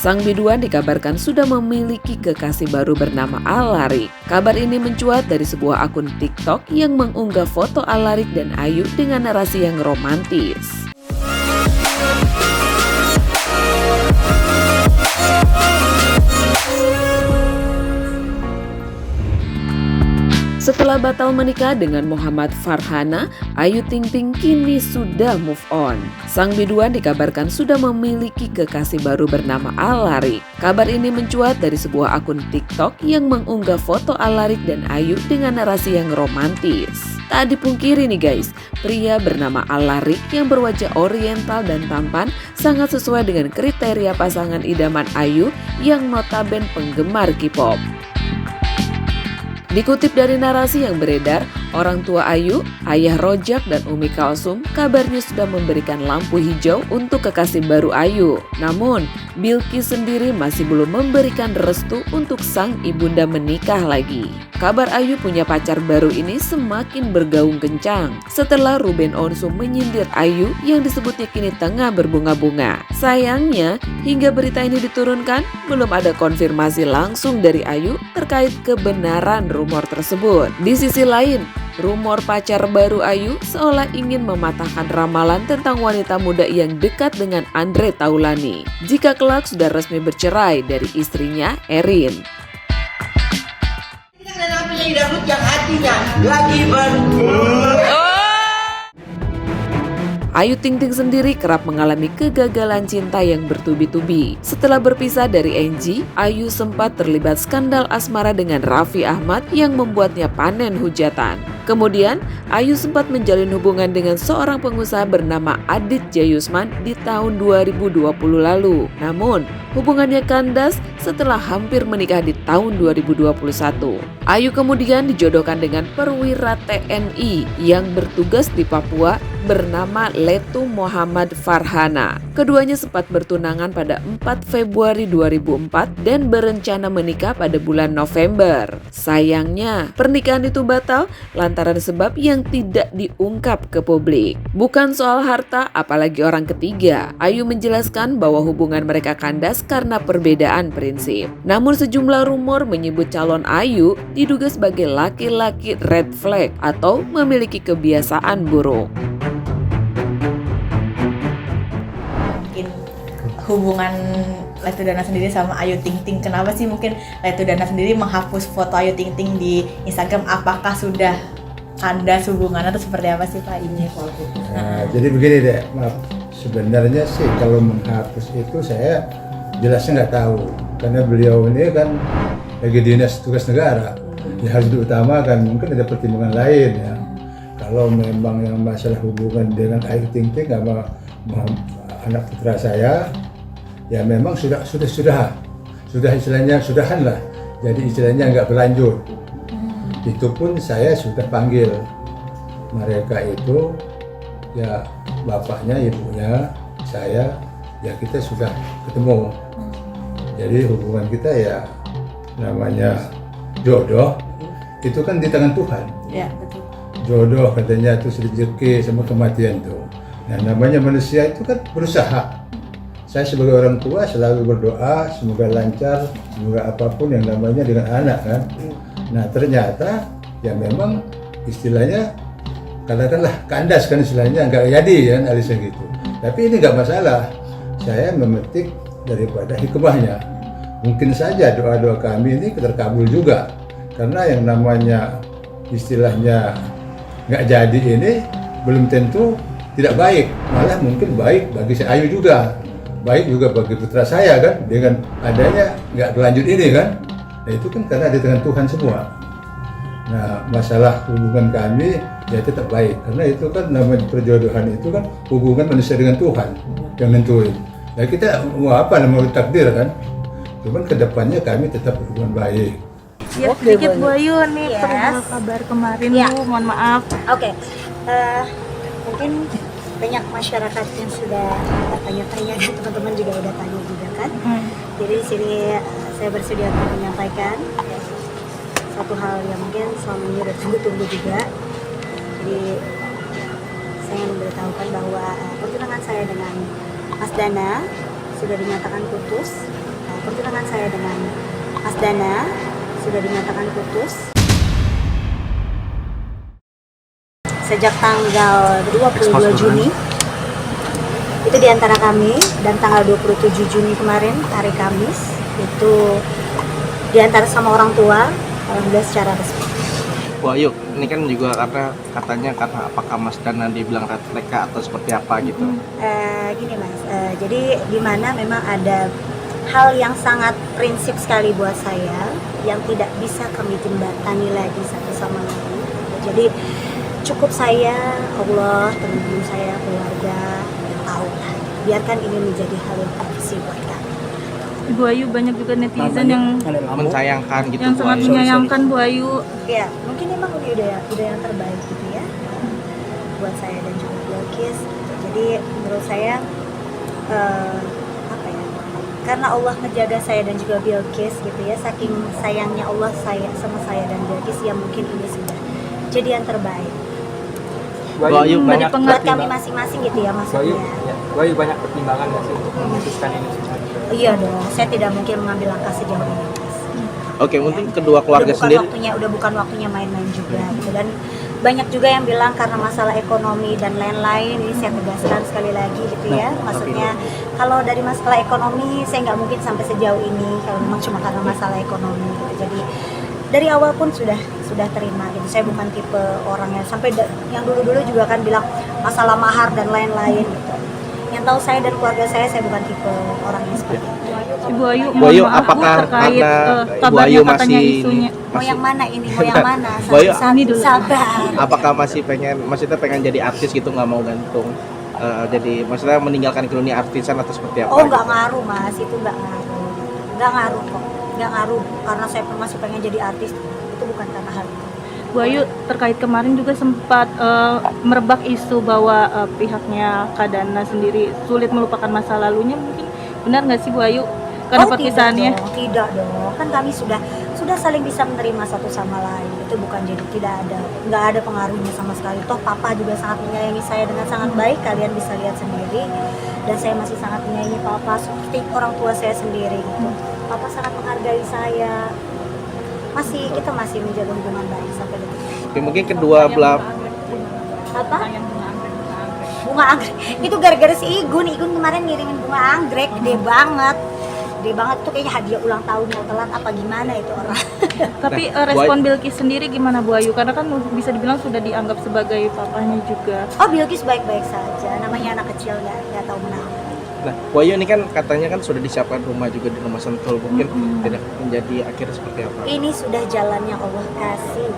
Sang biduan dikabarkan sudah memiliki kekasih baru bernama Alarik. Kabar ini mencuat dari sebuah akun TikTok yang mengunggah foto Alarik dan Ayu dengan narasi yang romantis. Setelah batal menikah dengan Muhammad Farhana, Ayu Ting Ting kini sudah move on. Sang biduan dikabarkan sudah memiliki kekasih baru bernama Alarik. Kabar ini mencuat dari sebuah akun TikTok yang mengunggah foto Alarik dan Ayu dengan narasi yang romantis. Tak dipungkiri nih guys, pria bernama Alarik yang berwajah oriental dan tampan sangat sesuai dengan kriteria pasangan idaman Ayu yang notabene penggemar K-pop. Dikutip dari narasi yang beredar, orang tua Ayu, ayah Rojak dan Umi Kalsum kabarnya sudah memberikan lampu hijau untuk kekasih baru Ayu. Namun, Bilqis sendiri masih belum memberikan restu untuk sang ibunda menikah lagi. Kabar Ayu punya pacar baru ini semakin bergaung kencang setelah Ruben Onsu menyindir Ayu yang disebutnya kini tengah berbunga-bunga. Sayangnya, hingga berita ini diturunkan, belum ada konfirmasi langsung dari Ayu terkait kebenaran rumor tersebut. Di sisi lain, rumor pacar baru Ayu seolah ingin mematahkan ramalan tentang wanita muda yang dekat dengan Andre Taulani jika kelak sudah resmi bercerai dari istrinya Erin. Yang hatinya lagi Ayu Ting Ting sendiri kerap mengalami kegagalan cinta yang bertubi-tubi. Setelah berpisah dari Enji, Ayu sempat terlibat skandal asmara dengan Raffi Ahmad yang membuatnya panen hujatan. Kemudian, Ayu sempat menjalin hubungan dengan seorang pengusaha bernama Adit Jayusman di tahun 2020 lalu. Namun, hubungannya kandas setelah hampir menikah di tahun 2021. Ayu kemudian dijodohkan dengan perwira TNI yang bertugas di Papua bernama Letu Muhammad Farhana. Keduanya sempat bertunangan pada 4 Februari 2004 dan berencana menikah pada bulan November. Sayangnya, pernikahan itu batal lantaran sebab yang tidak diungkap ke publik. Bukan soal harta, apalagi orang ketiga. Ayu menjelaskan bahwa hubungan mereka kandas karena perbedaan prinsip. Namun sejumlah rumor menyebut calon Ayu diduga sebagai laki-laki red flag atau memiliki kebiasaan buruk. Hubungan Letu Dana sendiri sama Ayu Ting Ting, kenapa sih mungkin Letu Dana sendiri menghapus foto Ayu Ting Ting di Instagram? Apakah sudah kandas hubungan atau seperti apa sih Pak ini? Jadi begini deh, maaf, sebenarnya sih kalau menghapus itu saya jelasnya nggak tahu, karena beliau ini kan lagi dinas tugas negara, ya harus diutamakan, mungkin ada pertimbangan lain ya. Kalau memang yang masalah hubungan dengan Ayu Ting Ting sama anak putra saya, ya memang sudah istilahnya sudahan lah, jadi istilahnya nggak berlanjut. Itu pun saya sudah panggil mereka itu, ya bapaknya, ibunya, saya, ya kita sudah ketemu. Jadi hubungan kita ya namanya jodoh, itu kan di tangan Tuhan. Ya, betul. Jodoh katanya itu rezeki sama kematian tuh. Nah namanya manusia itu kan berusaha. Saya sebagai orang tua selalu berdoa semoga lancar, semoga apapun yang namanya dengan anak kan. Nah ternyata ya memang istilahnya katakanlah kandas kan, istilahnya nggak jadi kan alisnya gitu. Tapi ini nggak masalah, saya memetik daripada hikmahnya. Mungkin saja doa-doa kami ini terkabul juga, karena yang namanya istilahnya nggak jadi ini belum tentu tidak baik, malah mungkin baik bagi si Ayu juga, baik juga bagi putra saya kan, dengan adanya nggak berlanjut ini kan. Nah itu kan karena di tangan Tuhan semua. Nah masalah hubungan kami ya tetap baik, karena itu kan namanya perjodohan itu kan hubungan manusia dengan Tuhan yang nentuin. Nah kita mau apa namanya takdir kan, cuman kedepannya kami tetap hubungan baik. Ya, sedikit Bu Ayu nih perihal kabar kemarin Bu, mohon maaf. Oke. Mungkin banyak masyarakat yang sudah tanya-tanya, teman-teman juga udah tanya juga kan. Jadi di sini saya bersedia untuk menyampaikan satu hal yang mungkin selama ini udah tunggu-tunggu juga. Jadi saya ingin memberitahukan bahwa pertunangan saya dengan Mas Dana sudah dinyatakan putus pertunangan saya dengan Mas Dana sudah dinyatakan putus sejak tanggal 22 Juni. Itu diantara kami, dan tanggal 27 Juni kemarin, hari Kamis, itu diantara sama orang tua, alhamdulillah secara resmi. Wah yuk, ini kan juga katanya karena apakah Mas Dana dibilang red flag atau seperti apa gitu? Gini Mas, jadi dimana memang ada hal yang sangat prinsip sekali buat saya yang tidak bisa kami jembatani lagi satu sama lain. Jadi cukup saya, Allah, teman-teman saya, keluarga yang tahu lah. Biarkan ini menjadi hal yang privasi buat kami. Bu Ayu, banyak juga netizen yang Mensayangkan gitu, yang Bu sangat Ayu. menyayangkan Bu Ayu. Ya, mungkin emang ini udah yang terbaik gitu ya buat saya dan juga Bilqis. Jadi menurut saya apa ya? Karena Allah ngejaga saya dan juga Bilqis gitu ya, saking sayangnya Allah sama saya dan Bilqis, ya mungkin ini sudah jadi yang terbaik Bu Ayu banyak buat kami masing-masing gitu ya maksudnya. Bu Ayu banyak pertimbangan nggak sih untuk memutuskan ini? Iya dong, saya tidak mungkin mengambil langkah sejauh ini. Oke, mungkin kedua keluarga sendiri. Udah bukan waktunya main-main juga gitu. Dan banyak juga yang bilang karena masalah ekonomi dan lain-lain. Ini saya tegaskan sekali lagi gitu ya. Maksudnya kalau dari masalah ekonomi saya nggak mungkin sampai sejauh ini kalau memang cuma karena masalah ekonomi gitu. Jadi dari awal pun sudah terima gitu. Saya bukan tipe orang yang sampai yang dulu-dulu juga kan bilang masalah mahar dan lain-lain gitu. Yang tahu saya dan keluarga saya bukan tipe orang yang seperti itu. Ibu Ayu, Bu Ayu, mohon maaf, Bu, apakah terkait karena Ibu kabarnya Ayu katanya masih isunya. Mau yang mana ini? Mau yang mana? Bu Ayu, Sabar. apakah maksudnya pengen jadi artis gitu, nggak mau gantung? Jadi maksudnya meninggalkan dunia artisan atau seperti apa? Oh, nggak gitu? ngaruh Mas, itu nggak ngaruh kok. Nggak ngaruh karena saya masih pengen jadi artis, itu bukan karena hal itu. Bu Ayu, terkait kemarin juga sempat merebak isu bahwa pihaknya Kak Dana sendiri sulit melupakan masa lalunya. Mungkin benar nggak sih Bu Ayu? Karena perpisahannya. Tidak dong, kan kami sudah saling bisa menerima satu sama lain. Itu bukan jadi nggak ada pengaruhnya sama sekali. Toh Papa juga sangat menyayangi saya dengan sangat baik, kalian bisa lihat sendiri. Dan saya masih sangat menyayangi Papa seperti orang tua saya sendiri gitu. Papa sangat menghargai saya. Kita masih menjaga hubungan baik sampai detik ini. Oke, mungkin kedua belah. Apa? Bunga anggrek. Itu gara-gara si Igun kemarin ngirimin bunga anggrek gede banget tuh, kayaknya hadiah ulang tahun yang telat apa gimana itu orang. Tapi respon Bilqis sendiri gimana Bu Ayu? Karena kan bisa dibilang sudah dianggap sebagai papanya juga. Oh, Bilqis baik-baik saja, namanya anak kecil nggak tahu menahan. Nah, Bu Ayu ini kan katanya kan sudah disiapkan rumah juga di rumah Sentul, mungkin tidak menjadi akhirnya seperti apa? Ini sudah jalan yang Allah kasih.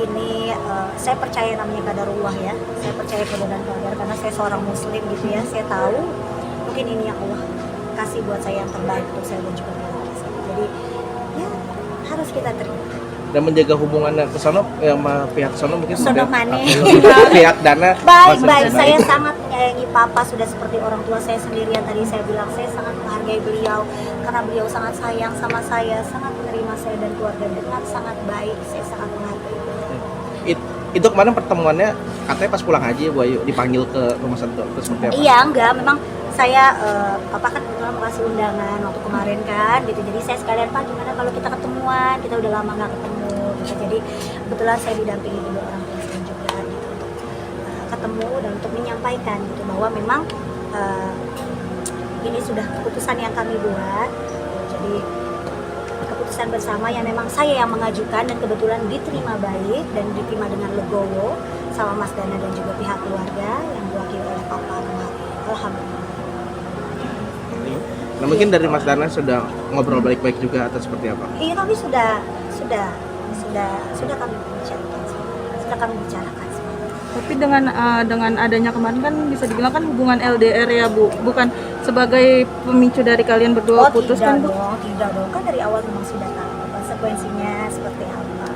Ini saya percaya namanya qadarullah ya. Saya percaya qada dan qadar karena saya seorang muslim gitu ya. Saya tahu mungkin ini yang Allah kasih buat saya yang terbaik untuk saya dan juga Bilqis. Jadi ya harus kita terima. Dan menjaga hubungannya ke sono sama pihak sono mungkin Sono sudah- mana? pihak Dana Baik, masih saya sangat menyayangi Papa, sudah seperti orang tua saya sendiri yang tadi saya bilang. Saya sangat menghargai beliau karena beliau sangat sayang sama saya, sangat menerima saya dan keluarga dengan sangat baik. Saya sangat menghargai beliau. Itu kemarin pertemuannya katanya pas pulang haji Bu Ayu dipanggil ke rumah Sentul, terus seperti apa? Iya, enggak, memang saya Papa kan kebetulan kasih undangan waktu kemarin kan gitu. Jadi saya sekalian, Pak, gimana kalau kita ketemuan? Kita udah lama nggak ketemu gitu. Jadi kebetulan saya didampingi juga orang tua saya juga gitu untuk ketemu dan untuk menyampaikan gitu bahwa memang ini sudah keputusan yang kami buat. Jadi keputusan bersama yang memang saya yang mengajukan dan kebetulan diterima baik dan diterima dengan legowo sama Mas Dana dan juga pihak keluarga yang diwakili oleh Papa kemarin. Alhamdulillah. Nah, mungkin dari Mas Dana sudah ngobrol baik-baik juga atau seperti apa? Iya, kami sudah kami bicarakan semua. Tapi dengan adanya kemarin kan bisa dibilang kan hubungan LDR ya Bu, bukan sebagai pemicu dari kalian berdua putus kan Bu? Tidak dong, kan dari awal memang sudah tahu konsekuensinya seperti apa.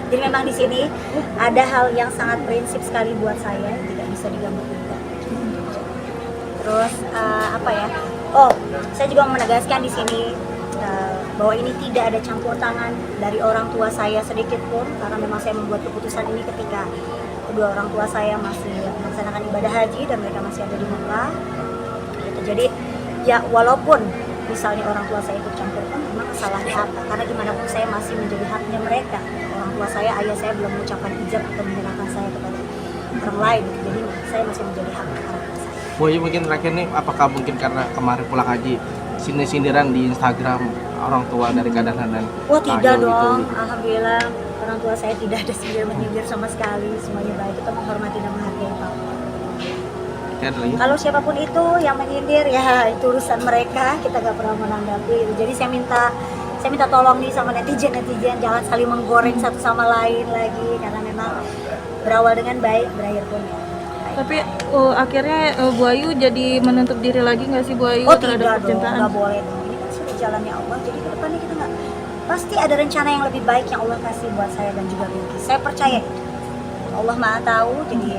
Jadi memang di sini ada hal yang sangat prinsip sekali buat saya, tidak bisa diganggu-gugat. Terus apa ya? Oh, saya juga menegaskan di sini bahwa ini tidak ada campur tangan dari orang tua saya sedikit pun, karena memang saya membuat keputusan ini ketika kedua orang tua saya masih melaksanakan ibadah haji dan mereka masih ada di Mekah. Gitu. Jadi ya walaupun misalnya orang tua saya ikut campur pun memang kesalahannya apa, karena gimana pun saya masih menjadi haknya mereka. Orang tua saya, ayah saya belum mengucapkan ijab atau menyerahkan saya kepada orang lain, jadi saya masih menjadi hak orang tua saya. Bu Ayu mungkin terakhir nih, apakah mungkin karena kemarin pulang haji sindir-sindiran di Instagram orang tua dari Kak Dana dan Wah tidak Ayu dong, gitu? alhamdulillah orang tua saya tidak ada sindir-menyindir sama sekali, semuanya baik, kita menghormati dan menghargai papa. Ada lagi? Kalau siapapun itu yang menyindir ya itu urusan mereka, kita gak pernah menanggapi. Jadi saya minta tolong nih sama netizen jangan saling menggoreng satu sama lain lagi, karena memang berawal dengan baik berakhir pun ya. Tapi akhirnya Bu Ayu jadi menuntut diri lagi nggak sih Bu Ayu Oh terhadap tidak dong, percintaan? nggak boleh dong. Ini kan sudah jalannya Allah. Jadi ke depannya kita nggak, pasti ada rencana yang lebih baik yang Allah kasih buat saya dan juga Bilqis. Saya percaya itu. Allah Maha tahu, jadi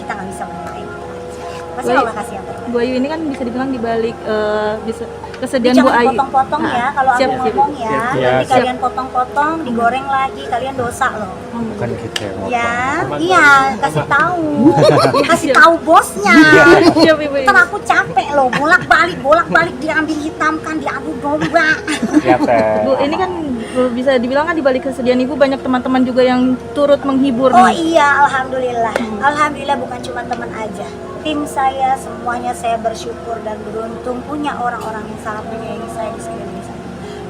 kita nggak bisa menilai. Pasti Baik. Allah kasih yang terbaik. Bu Ayu ini kan bisa dibilang dibalik bisa kesedihan Bu Jangan Ayu. potong-potong ya, kalau siap, aku siap. ngomong ya. Siap. Nanti Siap. kalian potong-potong, digoreng lagi, kalian dosa loh. Bukan kita yang ngomong. Ya, Cuman iya, kasih tahu, kasih tahu bosnya. Siap Ibu. Ntar aku capek loh, bolak-balik diambil hitamkan, diadu domba. Siap, Teh. Bu, ini kan bisa dibilang kan dibalik kesedihan Ibu banyak teman-teman juga yang turut menghibur Oh nih. iya, alhamdulillah. Alhamdulillah bukan cuma teman aja. Tim saya semuanya saya bersyukur dan beruntung punya orang-orang yang sangat menyayangi saya di sekeliling saya.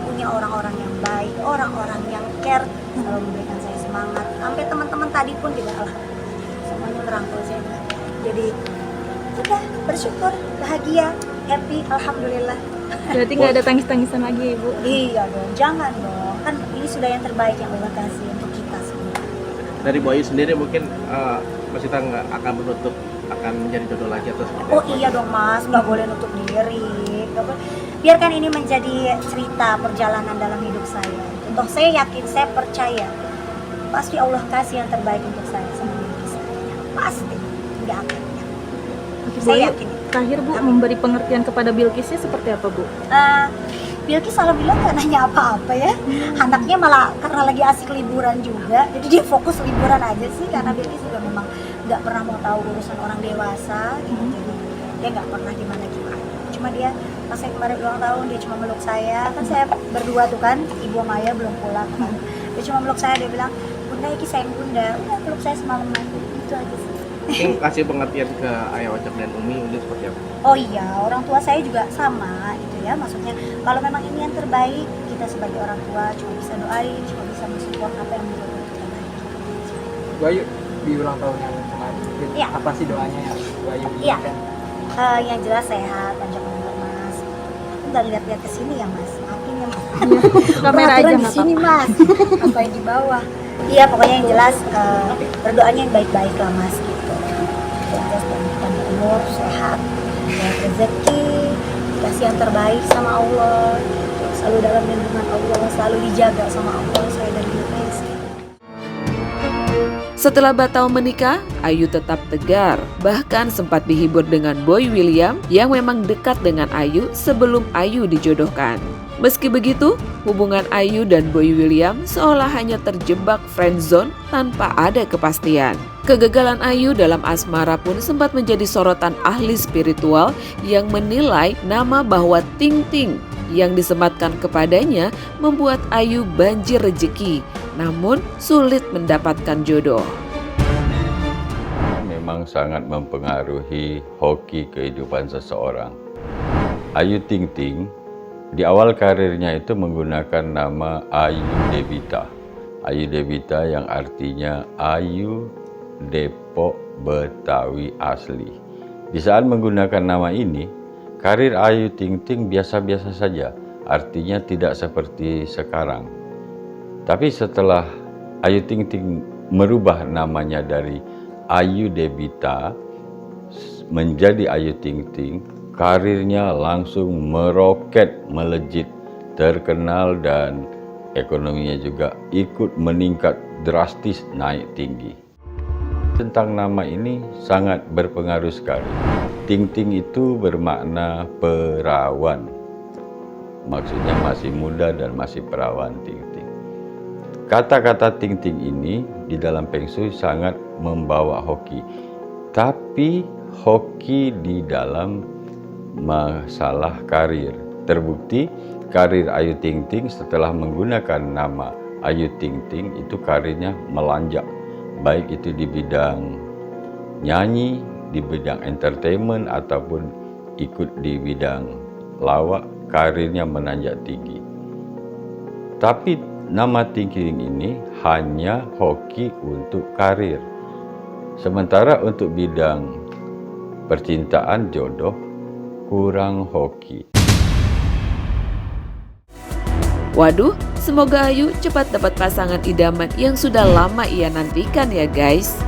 Punya orang-orang yang baik, orang-orang yang care, selalu memberikan saya semangat. Sampai teman-teman tadi pun juga alhamdulillah semuanya merangkul saya. Jadi kita bersyukur, bahagia, happy, alhamdulillah. Berarti nggak ada tangis-tangisan lagi ya, Ibu. Iya dong, jangan dong. Kan ini sudah yang terbaik yang Allah kasih untuk kita semua. Dari Bu Ayu sendiri mungkin Mas Ita nggak akan menutup akan menjadi jodoh lagi atau seperti Oh apa? iya dong Mas, nggak boleh nutup diri. Nggak boleh. Biarkan ini menjadi cerita perjalanan dalam hidup saya. Toh saya yakin, saya percaya pasti Allah kasih yang terbaik untuk saya sama diri saya. Pasti, nggak akan. Oke, Bu Saya Ayu, yakin. terakhir Bu memberi pengertian kepada Bilqisnya seperti apa Bu? Bilqis alhamdulillah nggak nanya apa-apa ya. Anaknya malah karena lagi asik liburan juga, jadi dia fokus liburan aja sih, karena Bilqis juga memang nggak pernah mau tahu urusan orang dewasa gitu. Jadi dia nggak pernah gimana. Cuma dia pas saya kemarin ulang tahun dia cuma meluk saya, kan saya berdua tuh kan, Ibu Maya belum pulang kan. Dia cuma meluk saya, dia bilang, "Bunda, iki sayang Bunda." Udah peluk saya semalaman, itu aja sih. Mungkin kasih pengertian ke Ayah Ojek dan Umi ini seperti apa? Oh iya, orang tua saya juga sama gitu ya. Maksudnya kalau memang ini yang terbaik, kita sebagai orang tua cuma bisa doain, cuma bisa mensupport apa yang menurut kita baik. Bu Ayu di ulang tahun yang kemarin, Iya. apa sih doanya yang Bu Ayu Iya. inginkan? Yang jelas sehat, panjang umur Mas. Nggak lihat-lihat ke sini ya Mas, maafin ya Mas. Kamera aja Peraturan di nggak sini Mas, apa yang di bawah. Iya pokoknya yang jelas berdoanya yang baik-baik lah Mas gitu. Yang jelas panjang umur, sehat, banyak rezeki, dikasih yang terbaik sama Allah, selalu dalam lindungan Allah, selalu dijaga sama Allah, saya dan Bilqis. Setelah batal menikah, Ayu tetap tegar. Bahkan sempat dihibur dengan Boy William yang memang dekat dengan Ayu sebelum Ayu dijodohkan. Meski begitu, hubungan Ayu dan Boy William seolah hanya terjebak friendzone tanpa ada kepastian. Kegagalan Ayu dalam asmara pun sempat menjadi sorotan ahli spiritual yang menilai nama bahwa Ting Ting yang disematkan kepadanya membuat Ayu banjir rejeki, namun sulit mendapatkan jodoh. Memang sangat mempengaruhi hoki kehidupan seseorang. Ayu Ting Ting di awal karirnya itu menggunakan nama Ayu Debita. Ayu Debita yang artinya Ayu Depok Betawi asli. Di saat menggunakan nama ini, karir Ayu Ting Ting biasa-biasa saja, artinya tidak seperti sekarang. Tapi setelah Ayu Ting Ting merubah namanya dari Ayu Debita menjadi Ayu Ting Ting, karirnya langsung meroket, melejit, terkenal dan ekonominya juga ikut meningkat drastis, naik tinggi. Tentang nama ini sangat berpengaruh sekali. Ting Ting itu bermakna perawan. Maksudnya masih muda dan masih perawan Ting Ting. Kata-kata Ting Ting ini di dalam Feng Shui sangat membawa hoki. Tapi hoki di dalam masalah karir. Terbukti karir Ayu Ting Ting setelah menggunakan nama Ayu Ting Ting itu karirnya melanjak, baik itu di bidang nyanyi, di bidang entertainment ataupun ikut di bidang lawak, karirnya menanjak tinggi. Tapi nama Ting Ting ini hanya hoki untuk karir. Sementara untuk bidang percintaan jodoh kurang hoki. Waduh, semoga Ayu cepat dapat pasangan idaman yang sudah lama ia nantikan ya guys.